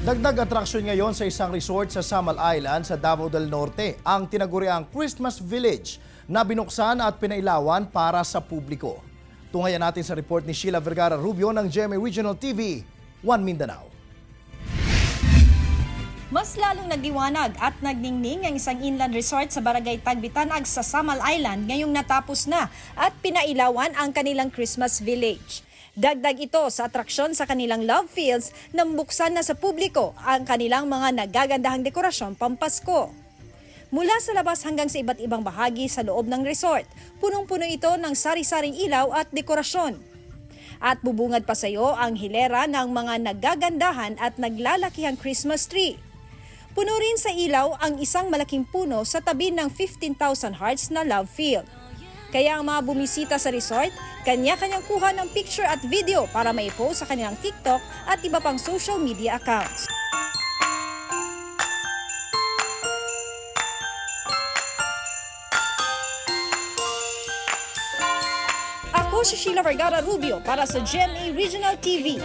Dagdag atraksyon ngayon sa isang resort sa Samal Island sa Davao del Norte, ang tinaguriang Christmas Village na binuksan at pinailawan para sa publiko. Tunghayan natin sa report ni Sheila Vergara Rubio ng GMA Regional TV, One Mindanao. Mas lalong nagliwanag at nagningning ang isang inland resort sa Barangay Tagbitanag sa Samal Island ngayong natapos na at pinailawan ang kanilang Christmas Village. Dagdag ito sa atraksyon sa kanilang love fields nang buksan na sa publiko ang kanilang mga nagagandahang dekorasyon pampasko. Mula sa labas hanggang sa iba't ibang bahagi sa loob ng resort, punong-puno ito ng sari-saring ilaw at dekorasyon. At bubungad pa sa iyo ang hilera ng mga nagagandahan at naglalakihang Christmas tree. Puno rin sa ilaw ang isang malaking puno sa tabi ng 15,000 hearts na love field. Kaya ang mga bumisita sa resort, kanya-kanyang kuha ng picture at video para maipost sa kanilang TikTok at iba pang social media accounts. Ako si Sheila Vergara Rubio para sa GMA Regional TV.